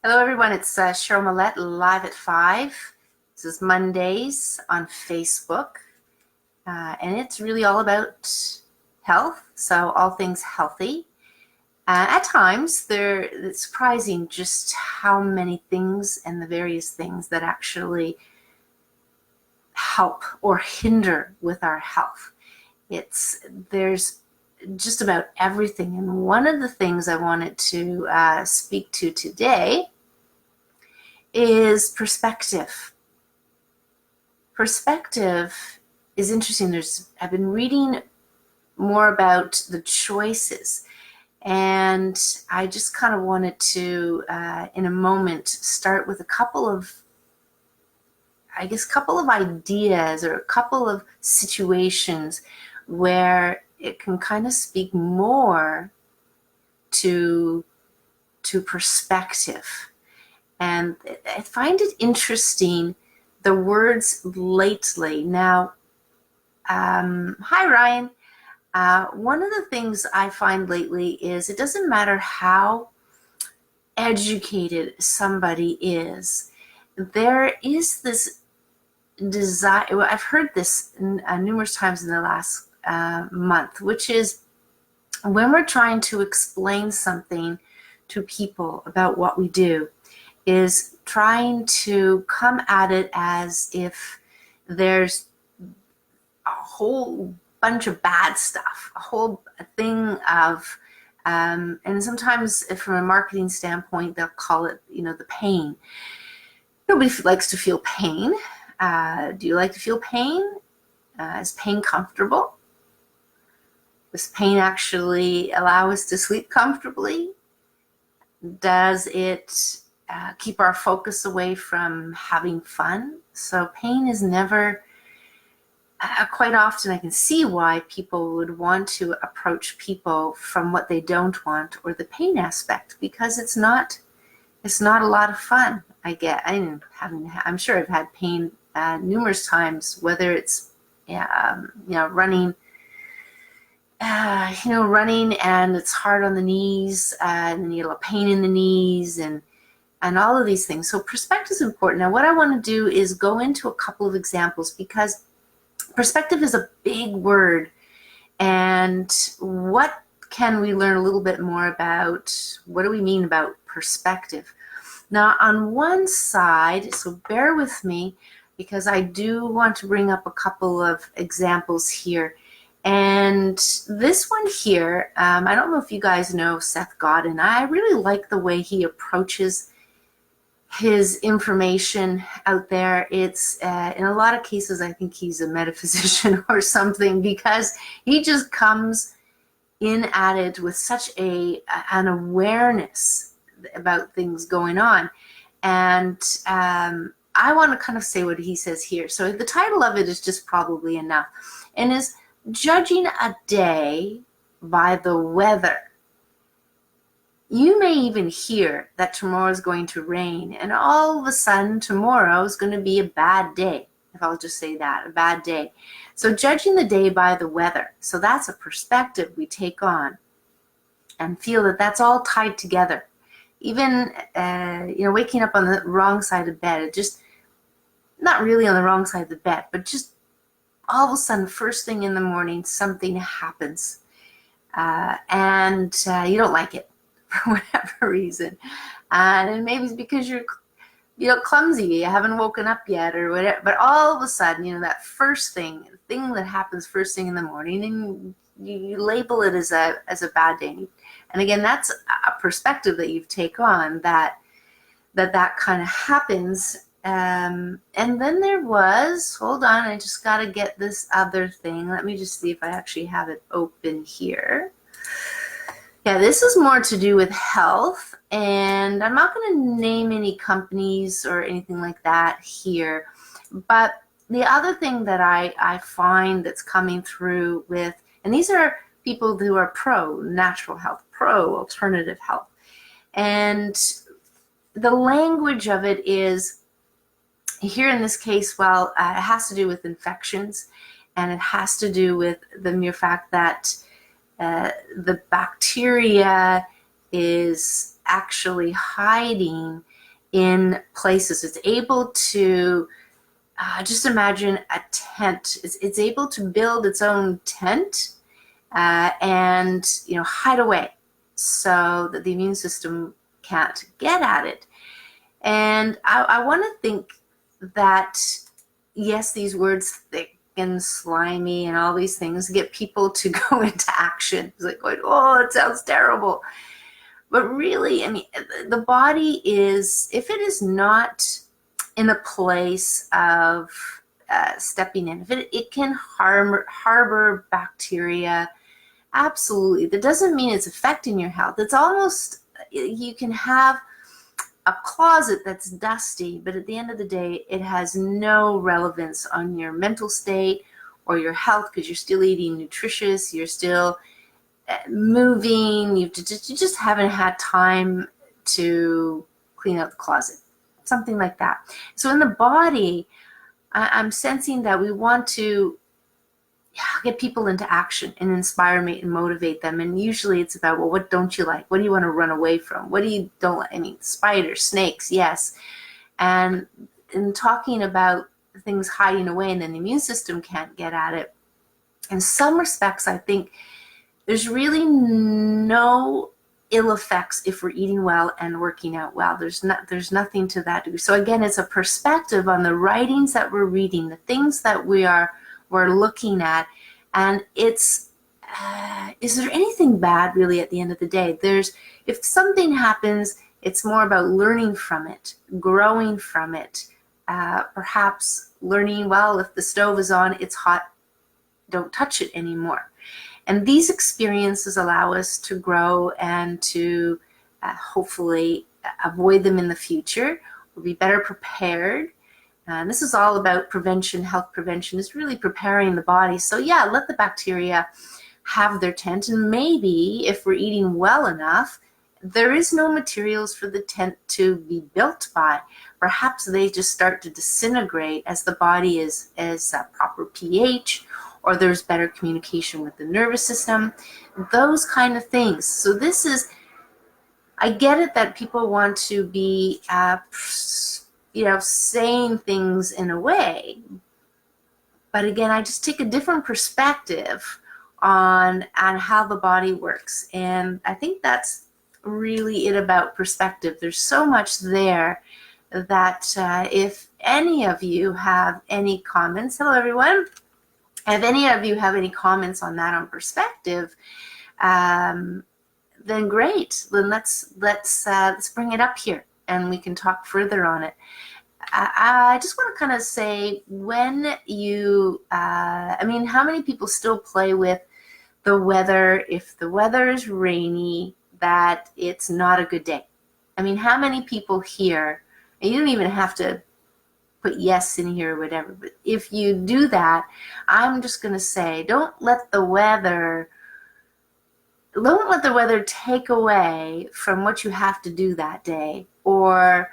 Hello, everyone. It's Cheryl Millett live at 5. This is Mondays on Facebook, and it's really all about health, so all things healthy. At times, it's surprising just how many things and the various things that actually help or hinder with our health. There's just about everything, and one of the things I wanted to speak to today is perspective. Perspective is interesting. I've been reading more about the choices, and I just kind of wanted to, in a moment, start with a couple of ideas or a couple of situations where it can kind of speak more to perspective. And I find it interesting, the words lately. Now, hi, Ryan. One of the things I find lately is it doesn't matter how educated somebody is, there is this desire. Well, I've heard this numerous times in the last month, which is when we're trying to explain something to people about what we do, is trying to come at it as if there's a whole bunch of bad stuff, a whole thing of, and sometimes from a marketing standpoint, they'll call it, the pain. Nobody likes to feel pain. Do you like to feel pain? Is pain comfortable? Does pain actually allow us to sleep comfortably? Does it keep our focus away from having fun? So pain is never, quite often I can see why people would want to approach people from what they don't want or the pain aspect, because it's not a lot of fun. I'm sure I've had pain numerous times, whether it's running and it's hard on the knees, and then you get a pain in the knees and all of these things. So perspective is important. Now, what I want to do is go into a couple of examples, because perspective is a big word. And what can we learn a little bit more about? What do we mean about perspective? Now, on one side, so bear with me, because I do want to bring up a couple of examples here. And this one here, I don't know if you guys know Seth Godin. I really like the way he approaches his information out there. It's in a lot of cases, I think he's a metaphysician or something, because he just comes in at it with such an awareness about things going on. And I want to kind of say what he says here. So the title of it is just probably enough, and is judging a day by the weather. You may even hear that tomorrow is going to rain, and all of a sudden tomorrow is going to be a bad day. If I'll just say that, a bad day. So judging the day by the weather. So that's a perspective we take on and feel that that's all tied together. Even, waking up on the wrong side of bed, just not really on the wrong side of the bed, but just all of a sudden, first thing in the morning, something happens, and you don't like it for whatever reason, and maybe it's because you're clumsy, you haven't woken up yet or whatever. But all of a sudden, that first thing that happens first thing in the morning, and you label it as a bad day. And again, that's a perspective that you take on that kind of happens. And then there was, hold on, I just got to get this other thing. Let me just see if I actually have it open here. Yeah, this is more to do with health, and I'm not going to name any companies or anything like that here. But the other thing that I find that's coming through with, and these are people who are pro natural health, pro alternative health, and the language of it is, here in this case, well, it has to do with infections, and it has to do with the mere fact that the bacteria is actually hiding in places. It's able to just imagine a tent. It's able to build its own tent and hide away so that the immune system can't get at it. And I want to think that, yes, these words, thick and slimy and all these things, get people to go into action. It's like going, oh, it sounds terrible. But really, I mean, the body is, if it is not in a place of stepping in, if it can harbor bacteria, absolutely. That doesn't mean it's affecting your health. It's almost, you can have a closet that's dusty, but at the end of the day, it has no relevance on your mental state or your health, because you're still eating nutritious, you're still moving, you just haven't had time to clean out the closet, something like that. So in the body, I'm sensing that we want to get people into action and inspire me and motivate them. And usually it's about, well, what don't you like? What do you want to run away from? What do you don't like? I mean, spiders, snakes, yes. And in talking about things hiding away and then the immune system can't get at it, in some respects, I think there's really no ill effects if we're eating well and working out well. There's nothing to that degree. So again, it's a perspective on the writings that we're reading, the things that we're looking at, and it's is there anything bad really at the end of the day? If something happens, it's more about learning from it, growing from it, perhaps learning, well, if the stove is on, it's hot, don't touch it anymore. And these experiences allow us to grow and to hopefully avoid them in the future. We'll be better prepared. And this is all about prevention. Health prevention is really preparing the body. So yeah, let the bacteria have their tent. And maybe if we're eating well enough, there is no materials for the tent to be built by. Perhaps they just start to disintegrate as the body is a proper pH, or there's better communication with the nervous system, those kind of things. So this is, I get it that people want to be, saying things in a way, but again, I just take a different perspective on how the body works. And I think that's really it about perspective. There's so much there that if any of you have any comments, hello everyone. If any of you have any comments on that, on perspective, then great. Then let's bring it up here and we can talk further on it. I just want to kind of say, when you, how many people still play with the weather? If the weather is rainy, that it's not a good day. I mean, how many people here, and you don't even have to put yes in here or whatever, but if you do that, I'm just going to say, don't let the weather take away from what you have to do that day or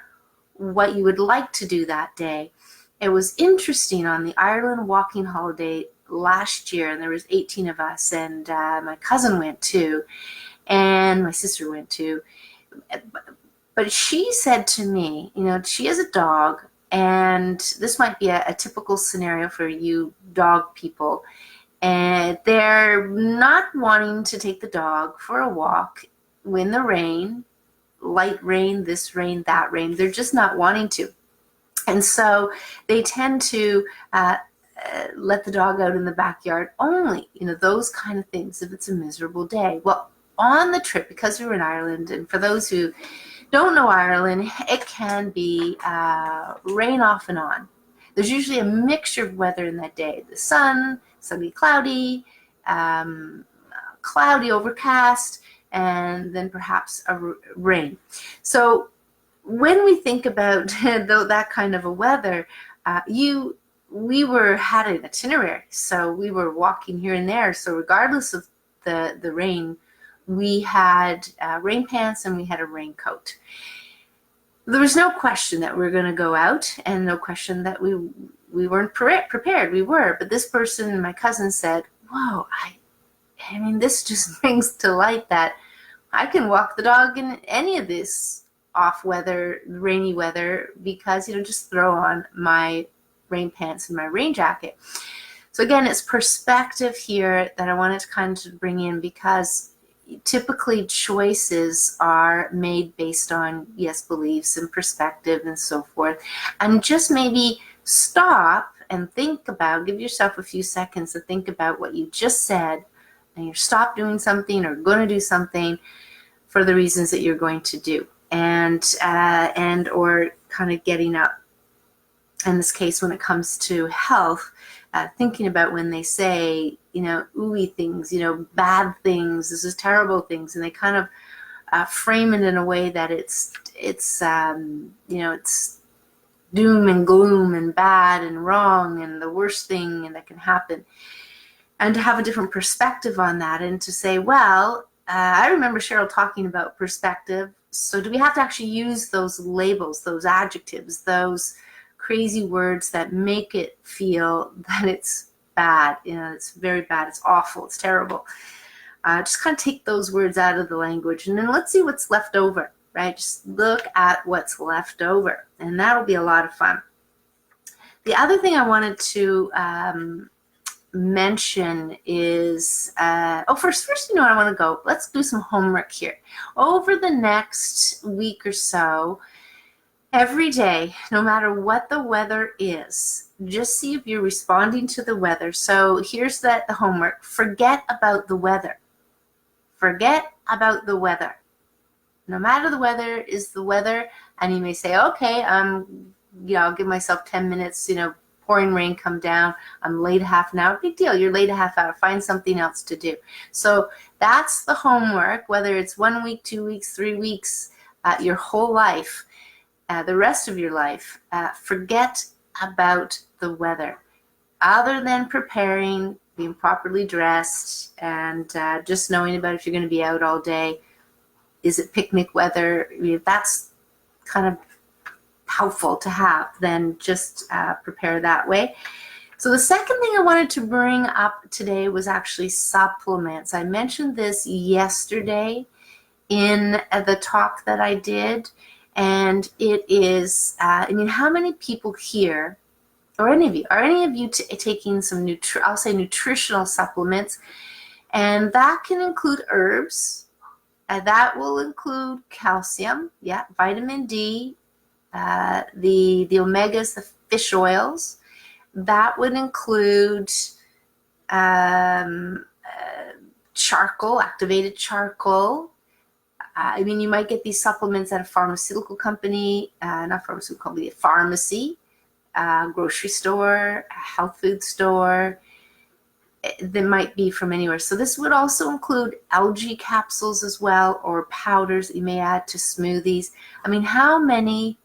what you would like to do that day. It was interesting on the Ireland walking holiday last year, and there was 18 of us, and my cousin went too, and my sister went too. But she said to me, she has a dog, and this might be a typical scenario for you dog people, and they're not wanting to take the dog for a walk in the rain, light rain, this rain, that rain. They're just not wanting to. And so they tend to let the dog out in the backyard only, those kind of things if it's a miserable day. Well, on the trip, because we were in Ireland, and for those who don't know Ireland, it can be rain off and on. There's usually a mixture of weather in that day. The sun, sunny, cloudy, overcast, and then perhaps rain. So when we think about that kind of a weather, we had an itinerary, so we were walking here and there. So regardless of the rain, we had rain pants and we had a raincoat. There was no question that we were going to go out, and no question that we weren't prepared. We were, but this person, my cousin, said, "Whoa, this just brings to light that I can walk the dog in any of this off weather, rainy weather, because, just throw on my rain pants and my rain jacket. So again, it's perspective here that I wanted to kind of bring in, because typically choices are made based on, yes, beliefs and perspective and so forth. And just maybe stop and think about, give yourself a few seconds to think about what you just said, and you stop doing something or going to do something for the reasons that you're going to do, and or kind of getting up. In this case, when it comes to health, thinking about when they say, ooey things, bad things, this is terrible things, and they kind of frame it in a way that it's doom and gloom and bad and wrong and the worst thing that can happen. And to have a different perspective on that, and to say, well, I remember Cheryl talking about perspective. So do we have to actually use those labels, those adjectives, those crazy words that make it feel that it's bad? It's very bad, it's awful, it's terrible. Just kind of take those words out of the language, and then let's see what's left over, right? Just look at what's left over, and that'll be a lot of fun. The other thing I wanted to mention is, first, I want to go, let's do some homework here. Over the next week or so, every day, no matter what the weather is, just see if you're responding to the weather. So here's the homework. Forget about the weather. Forget about the weather. No matter the weather is the weather, and you may say, okay, I'll give myself 10 minutes, pouring rain come down, I'm late a half an hour, big deal, you're late a half hour, find something else to do. So that's the homework, whether it's 1 week, 2 weeks, 3 weeks, your whole life, the rest of your life. Forget about the weather. Other than preparing, being properly dressed, and just knowing about if you're going to be out all day, is it picnic weather? That's kind of helpful to have, then just prepare that way. So the second thing I wanted to bring up today was actually supplements. I mentioned this yesterday in the talk that I did, and it is, how many people here, or are any of you taking some nutritional supplements? And that can include herbs, that will include calcium, vitamin D, the omegas, the fish oils. That would include charcoal, activated charcoal. You might get these supplements at a pharmaceutical company, not pharmaceutical company, a pharmacy, grocery store, a health food store. They might be from anywhere. So this would also include algae capsules as well, or powders that you may add to smoothies. How many?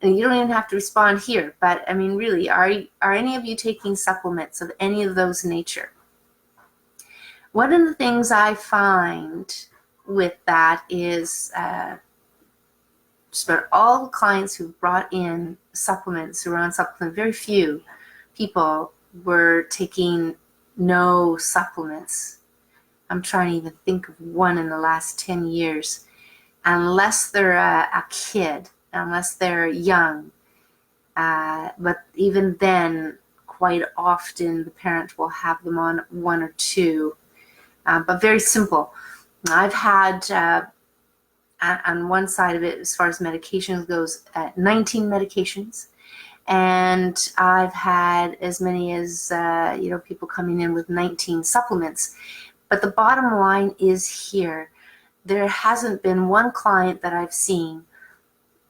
And you don't even have to respond here, but really, are any of you taking supplements of any of those nature? One of the things I find with that is just about all the clients who've brought in supplements, who are on supplements, very few people were taking no supplements. I'm trying to even think of one in the last 10 years, unless they're a kid, unless they're young. But even then, quite often the parent will have them on one or two, but very simple. I've had, on one side of it, as far as medications goes, 19 medications. And I've had as many as, people coming in with 19 supplements. But the bottom line is here, there hasn't been one client that I've seen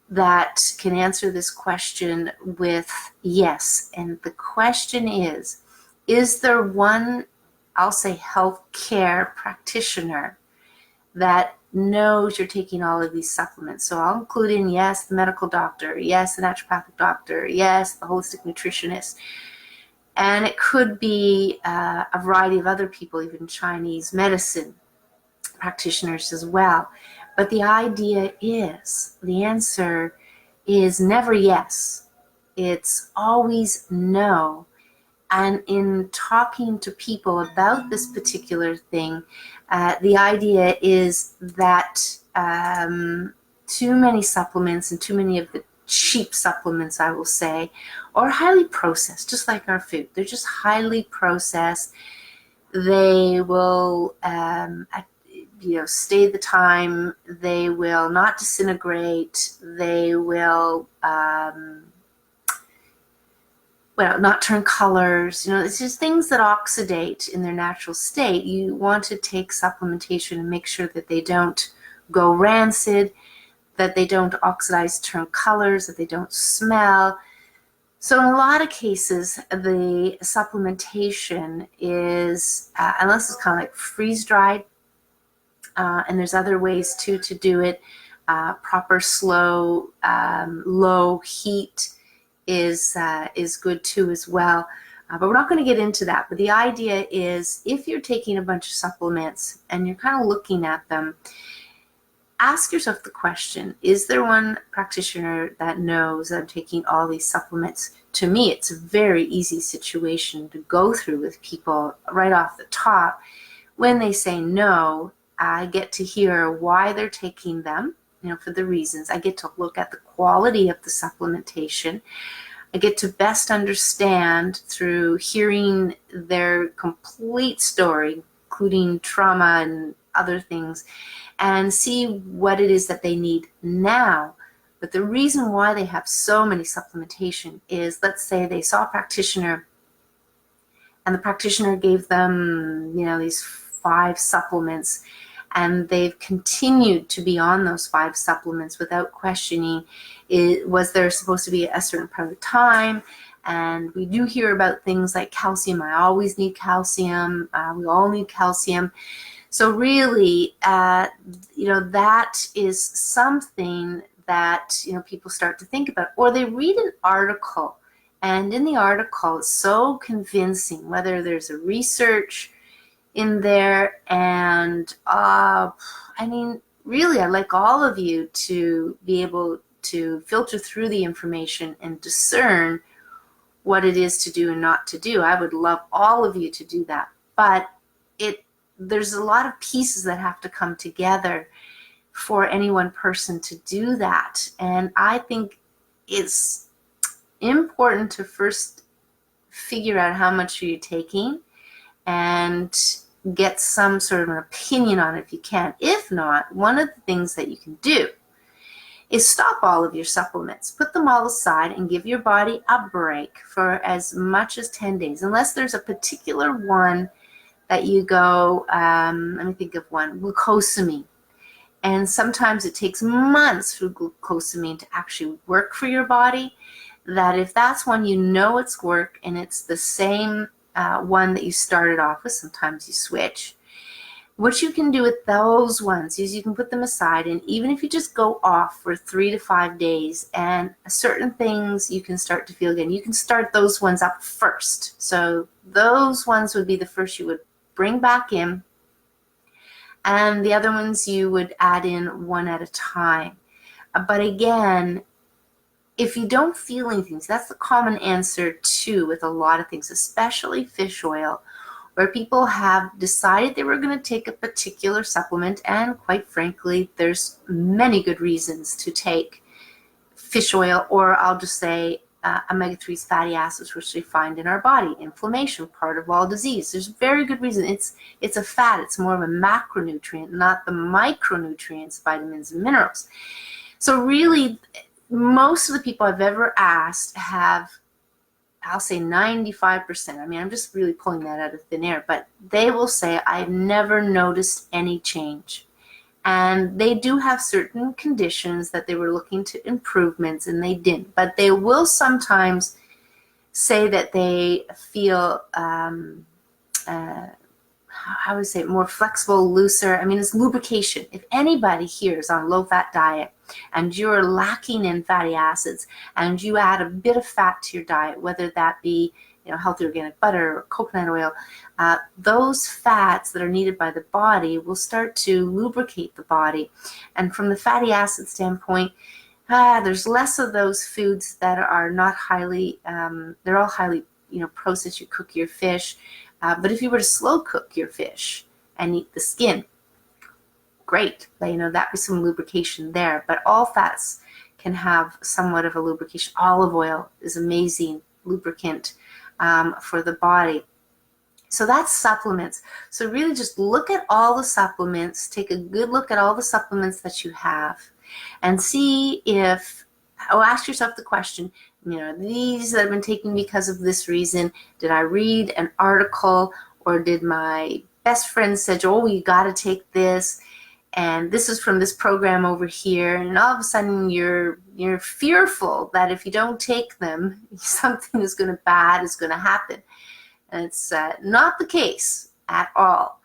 that can answer this question with yes. And the question is there one, I'll say, healthcare practitioner that knows you're taking all of these supplements? So I'll include in, yes, the medical doctor, yes, the naturopathic doctor, yes, the holistic nutritionist. And it could be a variety of other people, even Chinese medicine practitioners as well. But the idea is, the answer is never yes. It's always no. And in talking to people about this particular thing, the idea is that too many supplements and too many of the cheap supplements, I will say, or highly processed, just like our food. They're just highly processed. They will, stay the time. They will not disintegrate. They will, not turn colors. It's just things that oxidate in their natural state. You want to take supplementation and make sure that they don't go rancid, that they don't oxidize, turn colors, that they don't smell. So in a lot of cases, the supplementation is, unless it's kind of like freeze-dried, and there's other ways too to do it, proper slow, low heat is good too as well. But we're not going to get into that. But the idea is, if you're taking a bunch of supplements and you're kind of looking at them, ask yourself the question, is there one practitioner that knows that I'm taking all these supplements? To me, it's a very easy situation to go through with people right off the top. When they say no, I get to hear why they're taking them, for the reasons. I get to look at the quality of the supplementation. I get to best understand through hearing their complete story, including trauma and other things, and see what it is that they need now. But the reason why they have so many supplementation is, let's say they saw a practitioner and the practitioner gave them, these 5 supplements, and they've continued to be on those 5 supplements without questioning, was there supposed to be a certain part of time? And we do hear about things like calcium. I always need calcium. We all need calcium. So really, that is something that, people start to think about. Or they read an article, and in the article, it's so convincing, whether there's a research in there, and really, I'd like all of you to be able to filter through the information and discern what it is to do and not to do. I would love all of you to do that, but there's a lot of pieces that have to come together for any one person to do that. And I think it's important to first figure out how much are you taking and get some sort of an opinion on it if you can. If not, one of the things that you can do is stop all of your supplements, put them all aside, and give your body a break for as much as 10 days, unless there's a particular one that you go, let me think of one, glucosamine. And sometimes it takes months for glucosamine to actually work for your body. That if that's one it's work, and it's the same one that you started off with, sometimes you switch. What you can do with those ones is you can put them aside, and even if you just go off for 3 to 5 days, and certain things you can start to feel again, you can start those ones up first. So those ones would be the first you would bring back in, and the other ones you would add in one at a time. But again, if you don't feel anything, so that's the common answer too with a lot of things, especially fish oil, where people have decided they were going to take a particular supplement, and quite frankly, there's many good reasons to take fish oil, or I'll just say omega-3 fatty acids, which we find in our body. Inflammation, part of all disease. There's very good reason. It's a fat. It's more of a macronutrient, not the micronutrients, vitamins and minerals. So really, most of the people I've ever asked have, I'll say 95%. I'm just really pulling that out of thin air, but they will say, I've never noticed any change. And they do have certain conditions that they were looking to improvements, and they didn't. But they will sometimes say that they feel, how would I say it, more flexible, looser. It's lubrication. If anybody here is on a low-fat diet and you're lacking in fatty acids, and you add a bit of fat to your diet, whether that be healthy organic butter or coconut oil, those fats that are needed by the body will start to lubricate the body. And from the fatty acid standpoint, there's less of those foods that are not highly, they're all highly processed. You cook your fish, but if you were to slow cook your fish and eat the skin, great. That be some lubrication there. But all fats can have somewhat of a lubrication. Olive oil is amazing lubricant for the body. So that's supplements. So really just look at all the supplements, take a good look at all the supplements that you have, and see if, ask yourself the question, these that I've been taking because of this reason, did I read an article, or did my best friend said, oh, you got to take this, and this is from this program over here, and all of a sudden you're fearful that if you don't take them, something bad is going to happen. And it's not the case at all.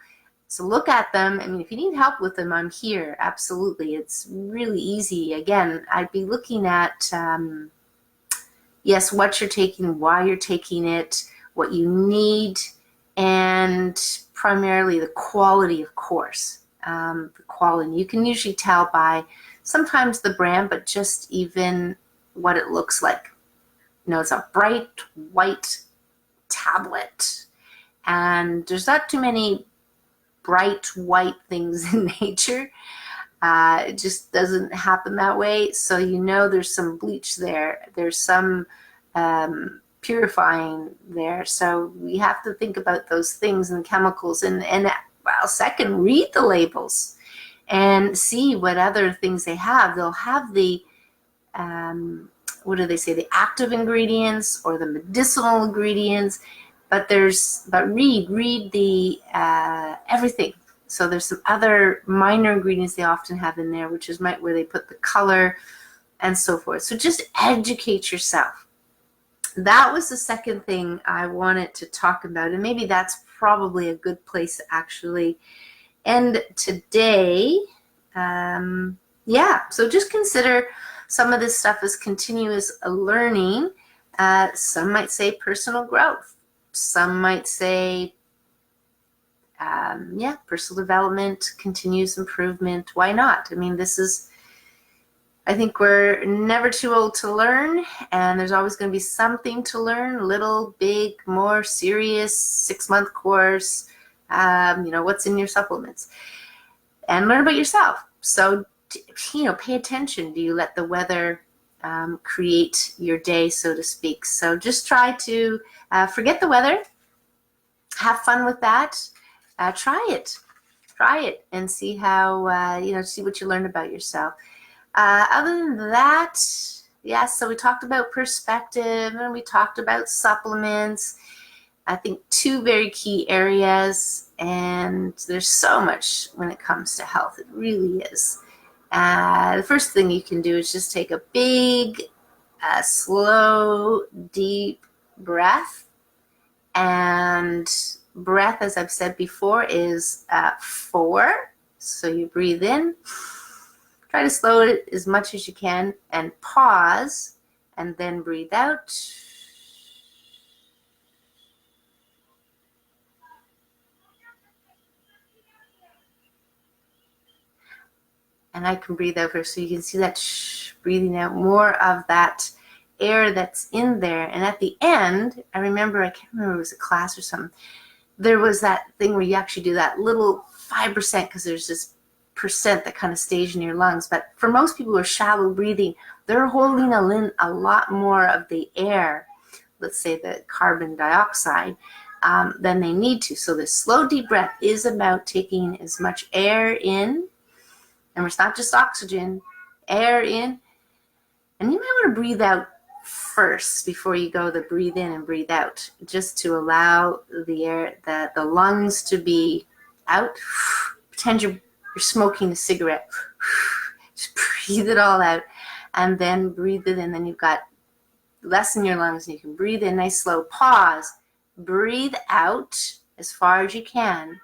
So look at them. I mean, if you need help with them, I'm here. Absolutely. It's really easy. Again, I'd be looking at, yes, what you're taking, why you're taking it, what you need, and primarily the quality, of course. The quality. You can usually tell by sometimes the brand, but just even what it looks like. It's a bright white tablet, and there's not too many bright white things in nature. It just doesn't happen that way. So there's some bleach there. There's some purifying there. So we have to think about those things and chemicals. And well, second, read the labels and see what other things they have. They'll have the, what do they say, the active ingredients or the medicinal ingredients, but read the everything. So there's some other minor ingredients they often have in there, which is where they put the color and so forth. So just educate yourself. That was the second thing I wanted to talk about, and maybe that's probably a good place to actually end today. So just consider some of this stuff as continuous learning. Some might say personal growth. Some might say, personal development, continuous improvement. Why not? I mean, I think we're never too old to learn, and there's always going to be something to learn, little, big, more serious, 6-month course, what's in your supplements, and learn about yourself. So, pay attention. Do you let the weather create your day, so to speak? So just try to forget the weather, have fun with that, try it, and see how, see what you learn about yourself. Other than that, so we talked about perspective and we talked about supplements. I think 2 very key areas, and there's so much when it comes to health. It really is. The first thing you can do is just take a big, slow, deep breath. And breath, as I've said before, is 4. So you breathe in. Try to slow it as much as you can and pause and then breathe out. And I can breathe over so you can see that breathing out more of that air that's in there. And at the end, I can't remember, it was a class or something. There was that thing where you actually do that little 5% because there's this percent that kind of stays in your lungs. But for most people who are shallow breathing, they're holding in a lot more of the air, let's say the carbon dioxide, than they need to. So the slow deep breath is about taking as much air in, and it's not just oxygen, air in, and you might want to breathe out first before you go to breathe in and breathe out, just to allow the air, the lungs to be out. Pretend you're smoking a cigarette. Just breathe it all out and then breathe it in. Then you've got less in your lungs and you can breathe in, nice slow pause, breathe out as far as you can,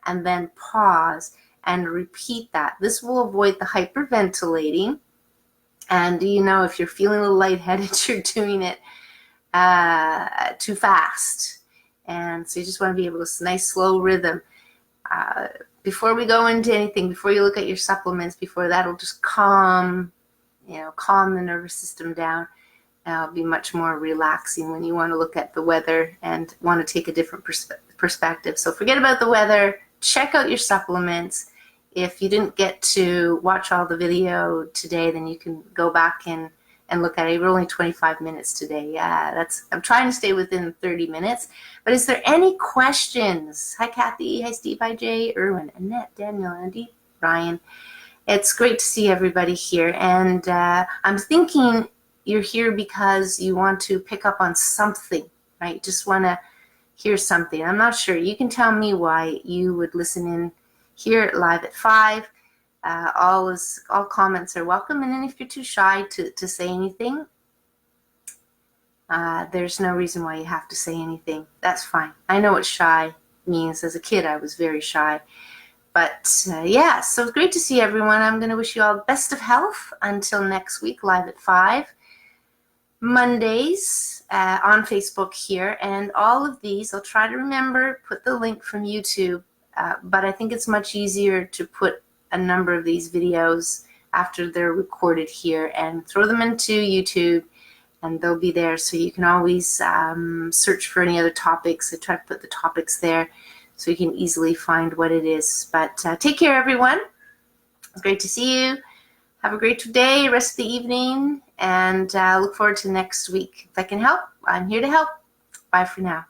and then pause and repeat that. This will avoid the hyperventilating. And if you're feeling a little lightheaded, you're doing it too fast. And so you just want to be able to, nice slow rhythm. Before we go into anything, before you look at your supplements, before that'll just calm the nervous system down. It'll be much more relaxing when you want to look at the weather and want to take a different perspective. So forget about the weather, check out your supplements, if you didn't get to watch all the video today, then you can go back and look at it. We're only 25 minutes today. Yeah, I'm trying to stay within 30 minutes. But is there any questions? Hi, Kathy. Hi, Steve. Hi, Jay, Erwin, Annette, Daniel, Andy, Ryan. It's great to see everybody here. And I'm thinking you're here because you want to pick up on something, right? Just want to hear something. I'm not sure. You can tell me why you would listen in here live at 5. All comments are welcome. And then if you're too shy to say anything, there's no reason why you have to say anything. That's fine. I know what shy means. As a kid, I was very shy. But yeah, so it's great to see everyone. I'm going to wish you all the best of health until next week, live at 5. Mondays on Facebook here. And all of these, I'll try to remember, put the link from YouTube. But I think it's much easier to put a number of these videos after they're recorded here and throw them into YouTube, and they'll be there. So you can always search for any other topics. I try to put the topics there so you can easily find what it is. But take care, everyone. It's great to see you. Have a great day, rest of the evening, and look forward to next week. If I can help, I'm here to help. Bye for now.